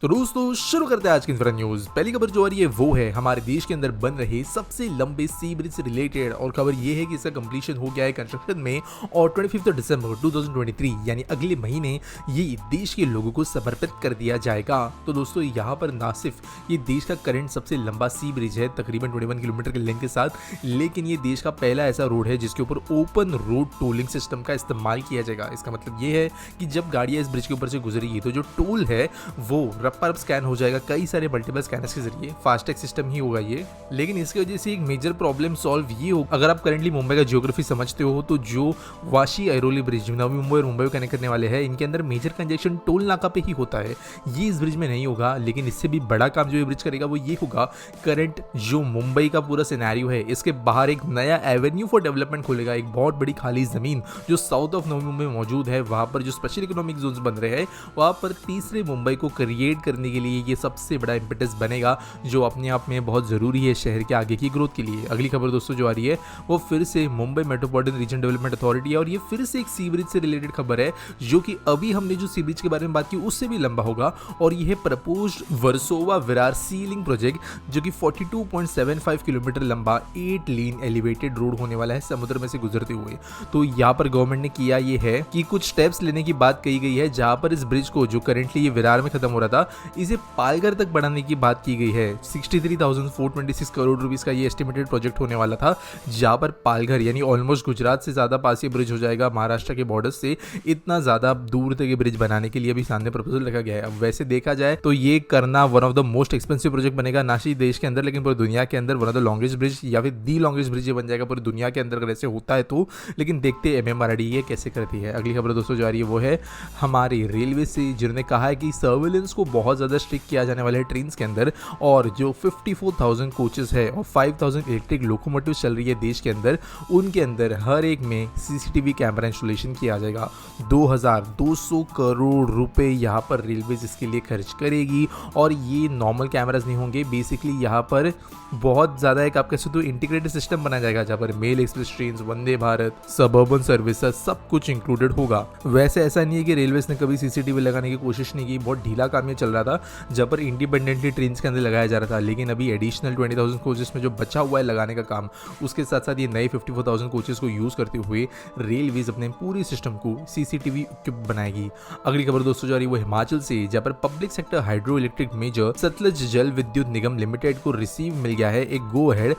तो दोस्तों शुरू करते हैं आज की इंफॉर्मेशन न्यूज। पहली खबर जो आ रही है वो है हमारे देश के अंदर बन रहे सबसे लंबे सी ब्रिज से रिलेटेड, और खबर ये है कि इसका कंप्लीशन हो गया है कंस्ट्रक्शन में और 25 दिसंबर 2023 यानी अगले महीने ये देश के लोगों को समर्पित कर दिया जाएगा। तो दोस्तों यहाँ पर ना सिर्फ ये देश का करंट सबसे लंबा सी ब्रिज है तकरीबन 21 किलोमीटर के लेंथ के साथ, लेकिन ये देश का पहला ऐसा रोड है जिसके ऊपर ओपन रोड टोलिंग सिस्टम का इस्तेमाल किया जाएगा। इसका मतलब ये है कि जब गाड़ियाँ इस ब्रिज के ऊपर से गुजरेगी तो जो टोल है वो रफ्तार स्कैन हो जाएगा कई सारे मल्टीपल स्कैनर्स के जरिए। फास्टैग सिस्टम ही होगा ये, लेकिन इसकी वजह से एक मेजर प्रॉब्लम सॉल्व ये हो, अगर आप करंटली मुंबई का जियोग्राफी समझते हो तो जो वाशी ऐरोली ब्रिज नवी मुंबई और मुंबई को कनेक्ट करने वाले हैं, इनके अंदर मेजर कंजेक्शन टोल नाका पे ही होता है। ये इस ब्रिज में नहीं होगा, लेकिन इससे भी बड़ा काम जो ये ब्रिज करेगा वो ये होगा, करंट जो मुंबई का पूरा सिनेरियो है इसके बाहर एक नया एवेन्यू फॉर डेवलपमेंट खोलेगा। एक बहुत बड़ी खाली जमीन जो साउथ ऑफ नवी मुंबई में मौजूद है, वहां पर जो स्पेशल इकोनॉमिक जोन्स बन रहे हैं, वहां पर तीसरे मुंबई को क्रिएट करने के लिए ये सबसे बड़ा इम्पेटस बनेगा, जो अपने आप में बहुत जरूरी है शहर के आगे की ग्रोथ के लिए। अगली खबर दोस्तों जो आ रही है वो फिर से Mumbai metropolitan region development authority है, और ये फिर से एक सी ब्रिज से रिलेटेड खबर है जो कि अभी हमने जो सी ब्रिज के बारे में बात की उससे भी लंबा होगा, और यह है प्रपोज्ड वर्सोवा विरार सी लिंक प्रोजेक्ट जो कि 42.75 किलोमीटर लंबा 8 लेन एलिवेटेड रोड होने वाला है समुद्र में से गुजरते हुए। तो यहाँ पर गवर्नमेंट ने किया ये है कि कुछ स्टेप्स लेने की बात कही गई है, जहां पर इस ब्रिज को जो करेंटली ये विरार में खत्म हो रहा था इसे पालघर तक बढ़ाने की बात की गई है। 63,426 करोड़ रुपीस का ये एस्टिमेटेड प्रोजेक्ट होने वाला था, जहां पर पालघर यानी ऑलमोस्ट गुजरात से ज्यादा पास ये ब्रिज हो जाएगा महाराष्ट्र के बॉर्डर से। इतना ज्यादा दूर तक ये ब्रिज बनाने के लिए अभी सामने प्रपोजल रखा गया है। अब वैसे देखा जाए तो ये करना one of the most expensive project बनेगा, ना सिर्फ देश के अंदर लेकिन पूरी दुनिया के अंदर one of the longest bridge या फिर दी लॉन्गेस्ट ब्रिज ये बन जाएगा पूरी दुनिया के अंदर अगर ऐसे होता है तो। लेकिन देखते MMRDA ये कैसे करती है। अगली खबर दोस्तों जो आ रही है वो है हमारी रेलवे से, जिन्होंने कहा है कि सर्विलेंस को बहुत ज्यादा स्ट्रिक्ट किया जाने वाला है ट्रेन के अंदर, और जो 54,000 कोचेस है और 5,000 इलेक्ट्रिक लोकोमोटिव चल रही है देश के अंदर, उनके अंदर हर एक में CCTV कैमरा इंस्टॉलेशन किया जाएगा। 2,200 करोड़ रुपए यहाँ पर रेलवे इसके लिए खर्च करेगी, और ये नॉर्मल कैमराज नहीं होंगे। बेसिकली यहाँ पर बहुत ज़्यादा एक आप कह सकते हो इंटीग्रेटेड सिस्टम बना जाएगा, जहाँ पर mail express train, Vande Bharat, suburban services सब कुछ इंक्लूडेड होगा। वैसे ऐसा नहीं है कि रेलवे ने कभी CCTV लगाने की कोशिश नहीं की, बहुत ढीला काम ये चल रहा था जब पर इंडिपेंडेंटली ट्रेन के अंदर लगाया जा रहा था। लेकिन अभी एडिशनल 20,000 कोचेस में जो बचा हुआ है लगाने का काम, उसके साथ साथ ये नए 54,000 कोचेस को यूज करते हुए रेलवेज अपने पूरे सिस्टम को CCTV इक्विप बनाएगी। अगली खबर दोस्तों जा रही है वो हिमाचल से, जहाँ पर public sector hydro electric major Satluj Jal Vidyut निगम लिमिटेड को रिसीव मिल गया है एक गो अहेड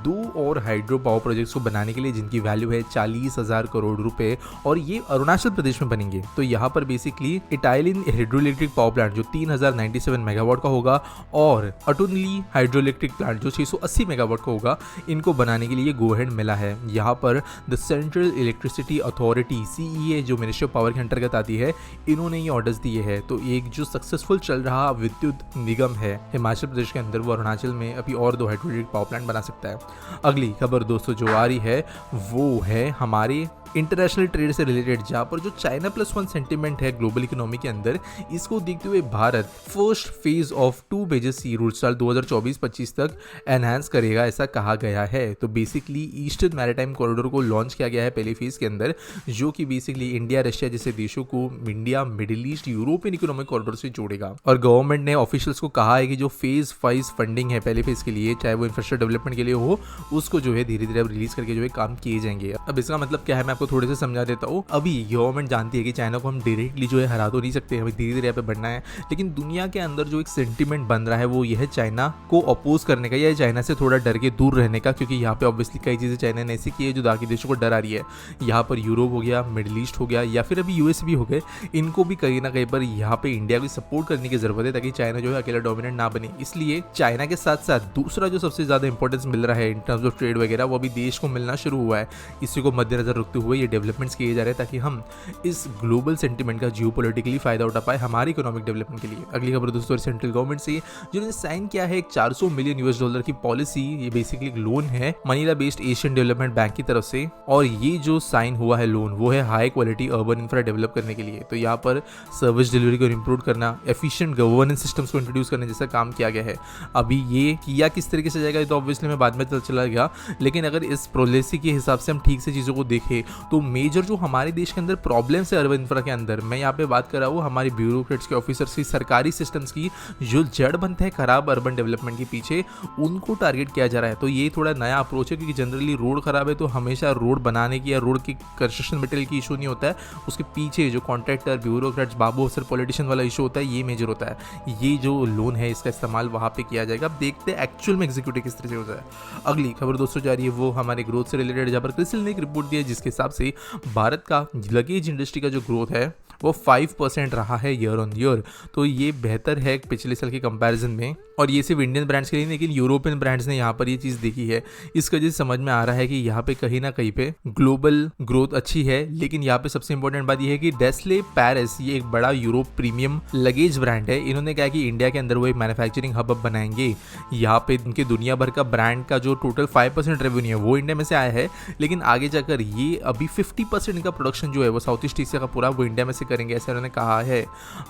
2 और हाइड्रो पावर प्रोजेक्ट्स को बनाने के लिए, जिनकी वैल्यू है 40,000 करोड़ रुपए, और ये अरुणाचल प्रदेश में बनेंगे। तो यहाँ पर बेसिकली इटाइलिन हाइड्रो इलेक्ट्रिक पावर प्लांट जो 3097 मेगावाट का होगा, और अटुनली हाइड्रो इलेक्ट्रिक प्लांट जो 680 मेगावाट का होगा, इनको बनाने के लिए गो अहेड मिला है। यहाँ पर the central electricity authority CEA जो मिनिस्ट्री ऑफ पावर के अंतर्गत आती है, इन्होंने ये ऑर्डर्स दिए हैं। तो एक जो सक्सेसफुल चल रहा विद्युत निगम है हिमाचल प्रदेश के अंदर, वो अरुणाचल में अभी और 2 हाइड्रो इलेक्ट्रिक पावर प्लांट बना सकता है। अगली खबर दोस्तों जो आ रही है वो है हमारे इंटरनेशनल ट्रेड से रिलेटेड, जहाँ पर जो चाइना +1 सेंटीमेंट है ग्लोबल इकोनॉमी के अंदर, इसको देखते हुए Bharat first phase of 2 major sea route साल 2024-25 तक एनहांस करेगा, ऐसा कहा गया है। तो बेसिकली ईस्टर्न मैरीटाइम कॉरिडोर को लॉन्च किया गया है पहले फेज के अंदर, जो कि बेसिकली इंडिया रशिया जैसे देशों को India middle east European economic corridor से जोड़ेगा। और गवर्नमेंट ने ऑफिशियल्स को कहा है कि जो फेज 5 फंडिंग है पहले फेज के लिए, चाहे वो इंफ्रास्ट्रक्चर डेवलपमेंट के लिए हो, उसको जो है धीरे धीरे रिलीज करके जो है काम किए जाएंगे। अब इसका मतलब क्या है मैं आपको थोड़े से समझा देता हूँ। अभी गवर्नमेंट जानती है कि चाइना को हम डायरेक्टली जो है हरा तो नहीं सकते, हमें धीरे धीरे यहाँ पे बढ़ना है, लेकिन दुनिया के अंदर जो एक सेंटीमेंट बन रहा है वो यह है चाइना को अपोज करने का या चाइना से थोड़ा डर के दूर रहने का, क्योंकि यहाँ पे ऑब्वियसली कई चीजें चाइना ने ऐसी की है जो बाकी देशों को डर आ रही है। यहाँ पर यूरोप हो गया, मिडिल ईस्ट हो गया, या फिर अभी US भी हो गए, इनको भी कहीं ना कहीं पर यहाँ पे इंडिया को सपोर्ट करने की जरूरत है ताकि चाइना जो है अकेला डोमिनेंट ना बने। इसलिए चाइना के साथ साथ दूसरा जो सबसे ज्यादा इंपॉर्टेंस मिल रहा है इन टर्म्स ऑफ ट्रेड वगैरह, वो अभी देश को मिलना शुरू हुआ है। इसी को मद्देनजर रखते हुए ये डेवलपमेंट्स किए जा रहे हैं ताकि हम इस ग्लोबल सेंटीमेंट का जियोपॉलिटिकली फायदा उठा पाए हमारे इकोनॉमिक डेवलपमेंट के लिए। अगली खबर दोस्तों सेंट्रल गवर्नमेंट से, जिन्होंने साइन किया है एक $400 मिलियन की पॉलिसी। ये बेसिकली एक लोन है Manila based Asian development bank की तरफ से, और ये जो साइन हुआ है लोन वो है high quality urban infra develop करने के लिए। तो यहाँ पर सर्विस डिलीवरी को इंप्रूव करना, एफिशिएंट गवर्नेंस सिस्टम्स को इंट्रोड्यूस करने जैसा काम किया गया है। अभी ये किया किस तरीके से जाएगा तो ऑब्वियसली मैं बाद में चला गया, लेकिन अगर इस पॉलिसी के हिसाब से हम ठीक से चीज़ों को देखें तो मेजर जो हमारे देश के अंदर प्रॉब्लम्स है अर्बन इंफ्रा के अंदर, मैं यहाँ पे बात कर रहा हूँ हमारे ब्यूरोक्रेट्स के, ऑफिसर्स की, सरकारी सिस्टम्स की, जो जड़ बनते हैं खराब अर्बन डेवलपमेंट के पीछे, उनको टारगेट किया जा रहा है। तो ये थोड़ा नया अप्रोच है, क्योंकि जनरली रोड खराब है तो हमेशा रोड बनाने की या रोड की कंस्ट्रक्शन मटेरियल की इशू नहीं होता है, उसके पीछे जो कॉन्ट्रैक्टर, ब्यूरोक्रेट्स, बाबू अफसर, पॉलिटिशियन वाला इशू होता है, ये मेजर होता है। ये जो लोन है इसका इस्तेमाल वहाँ पे किया जाएगा। अब देखते हैं एक्चुअल में एग्जीक्यूटिव किस तरह से होता है। अगली खबर दोस्तों जा रही है वो हमारे ग्रोथ से रिलेटेड, जहाँ पर क्रिसिल ने एक रिपोर्ट दी है जिसके हिसाब से भारत का लगेज इंडस्ट्री का जो ग्रोथ है वो 5% रहा है ईयर ऑन ईयर। तो ये बेहतर है पिछले साल के कंपैरिजन में, और ये सिर्फ इंडियन ब्रांड्स के लिए, लेकिन यूरोपियन ब्रांड्स ने यहाँ पर ये चीज़ देखी है। इस वजह से समझ में आ रहा है कि यहाँ पे कहीं ना कहीं पे ग्लोबल ग्रोथ अच्छी है। लेकिन यहाँ पे सबसे इंपॉर्टेंट बात यह है कि डेस्ले पेरिस, ये एक बड़ा यूरोप प्रीमियम लगेज ब्रांड है, इन्होंने कहा कि इंडिया के अंदर वो एक मैन्युफैक्चरिंग हब बनाएंगे। यहाँ पे इनके दुनिया भर का ब्रांड का जो टोटल 5% रेवेन्यू है वो इंडिया में से आया है, लेकिन आगे जाकर ये अभी 50% इनका प्रोडक्शन जो है वो साउथ ईस्ट एशिया का पूरा वो इंडिया में से करेंगे, ऐसा उन्होंने कहा है।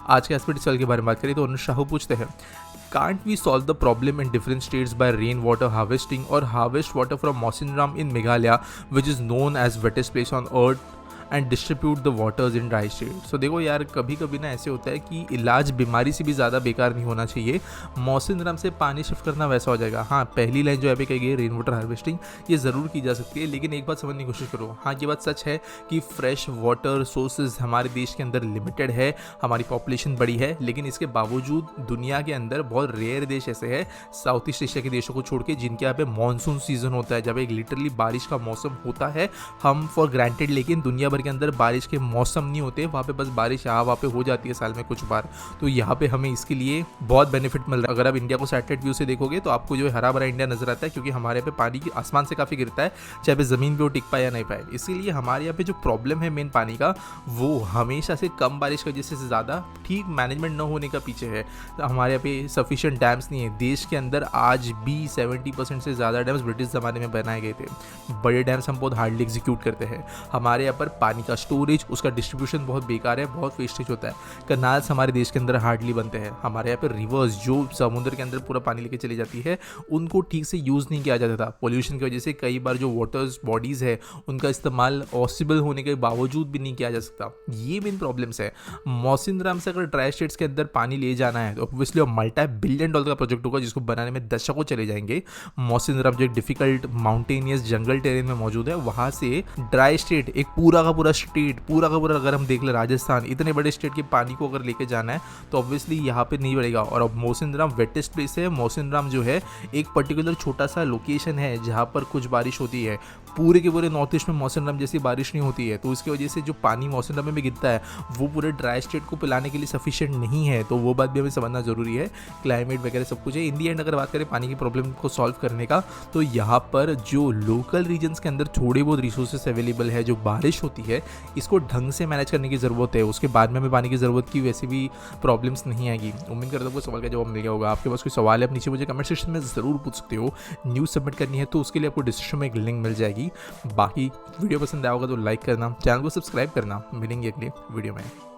आज के हॉस्पिटल के बारे में बात करें तो अनुज शाहू पूछते हैं, Can't we solve the problem in different states by rainwater harvesting or harvest water from Mawsynram in Meghalaya, which is known as wettest place on earth, and distribute the waters in dry state. So देखो यार, कभी कभी ना ऐसे होता है कि इलाज बीमारी से भी ज़्यादा बेकार नहीं होना चाहिए। मौसम से पानी शिफ्ट करना वैसा हो जाएगा। हाँ, पहली लाइन जो है कही गई रेन वाटर हार्वेस्टिंग, ये ज़रूर की जा सकती है, लेकिन एक बात समझने की कोशिश करो। हाँ, ये बात सच है कि फ्रेश वाटर सोर्सेज हमारे देश के अंदर लिमिटेड है, हमारी पॉपुलेशन बड़ी है, लेकिन इसके बावजूद दुनिया के अंदर बहुत रेयर देश ऐसे हैं साउथ ईस्ट एशिया के देशों को छोड़ के जिनके यहाँ पे मानसून सीजन होता है, जब एक लिटरली बारिश का मौसम होता है। हम फॉर ग्रांटेड, लेकिन दुनिया के अंदर बारिश के मौसम नहीं होते, वहाँ पे बस बारिश यहाँ वहाँ पे हो जाती है साल में कुछ बार। तो यहाँ पे हमें इसके लिए बहुत बेनिफिट मिल रहा है। अगर आप इंडिया को सैटेलाइट व्यू से देखोगे तो आपको जो है हरा भरा इंडिया नजर आता है, क्योंकि हमारे पे पानी की आसमान से काफ़ी गिरता है, चाहे पे ज़मीन पे वो टिक पाए या नहीं पाए। इसीलिए हमारे यहाँ पे जो प्रॉब्लम है मेन पानी का, वो हमेशा से कम बारिश की वजह से ज़्यादा ठीक मैनेजमेंट न होने का पीछे है। तो हमारे यहाँ पे सफिशिएंट डैम्स नहीं है। देश के अंदर आज भी 70% से ज़्यादा डैम्स ब्रिटिश ज़माने में बनाए गए थे। बड़े डैम्स हम बहुत हार्डली एग्जीक्यूट करते हैं। हमारे यहाँ पर पानी का स्टोरेज, उसका डिस्ट्रीब्यूशन बहुत बेकार है, बहुत वेस्टेज होता है। कनाल्स हमारे देश के अंदर हार्डली बनते हैं। हमारे यहाँ पर रिवर्स जो समुद्र के अंदर पूरा पानी लेके चली जाती है, उनको ठीक से यूज़ नहीं किया जाता था। पोल्यूशन की वजह से कई बार जो वाटर्स बॉडीज़ है उनका इस्तेमाल पॉसिबल होने के बावजूद भी नहीं किया जा सकता। ये मेन प्रॉब्लम्स है। मौसिनराम से अगर ड्राई स्टेट्स के अंदर पानी ले जाना है तो ऑब्वियसली $multi-billion का प्रोजेक्ट होगा, जिसको बनाने में दशकों चले जाएंगे। मौसिनराम जो एक डिफिकल्ट माउंटेनियस जंगल टेरेन में मौजूद है, वहाँ से ड्राई स्टेट, एक पूरा का पूरा स्टेट, पूरा का पूरा अगर हम देख ले राजस्थान, इतने बड़े स्टेट के पानी को अगर लेके जाना है तो ऑब्वियसली यहाँ पे नहीं बढ़ेगा। और अब मौसिनराम वेटेस्ट प्लेस है। मौसिनराम जो है एक पर्टिकुलर छोटा सा लोकेशन है जहाँ पर कुछ बारिश होती है। पूरे के पूरे नॉर्थ ईस्ट में मौसिनराम जैसी बारिश नहीं होती है, तो इसकी वजह से जो पानी मौसिनराम में गिरता है वो पूरे ड्राई स्टेट को पिलाने के लिए सफिशिएंट नहीं है। तो वो बात भी हमें समझना जरूरी है। क्लाइमेट वगैरह सब कुछ है। इन दी एंड अगर बात करें पानी की प्रॉब्लम को सॉल्व करने का, तो यहाँ पर जो लोकल रीजन्स के अंदर थोड़े बहुत रिसोर्सेस अवेलेबल है, जो बारिश होती है, इसको ढंग से मैनेज करने की ज़रूरत है। उसके बाद में हमें पानी की ज़रूरत की वैसे भी प्रॉब्लम्स नहीं आएगी। उम्मीद करता हूँ कोई सवाल का जवाब मिल गया होगा। आपके पास कोई सवाल है आप नीचे मुझे कमेंट सेक्शन में ज़रूर पूछ सकते हो। न्यूज़ सबमिट करनी है तो उसके लिए आपको डिस्क्रिप्शन में एक लिंक मिल जाएगी। बाकी वीडियो पसंद आया होगा तो लाइक करना, चैनल को सब्सक्राइब करना। मिलेंगे अगले वीडियो में।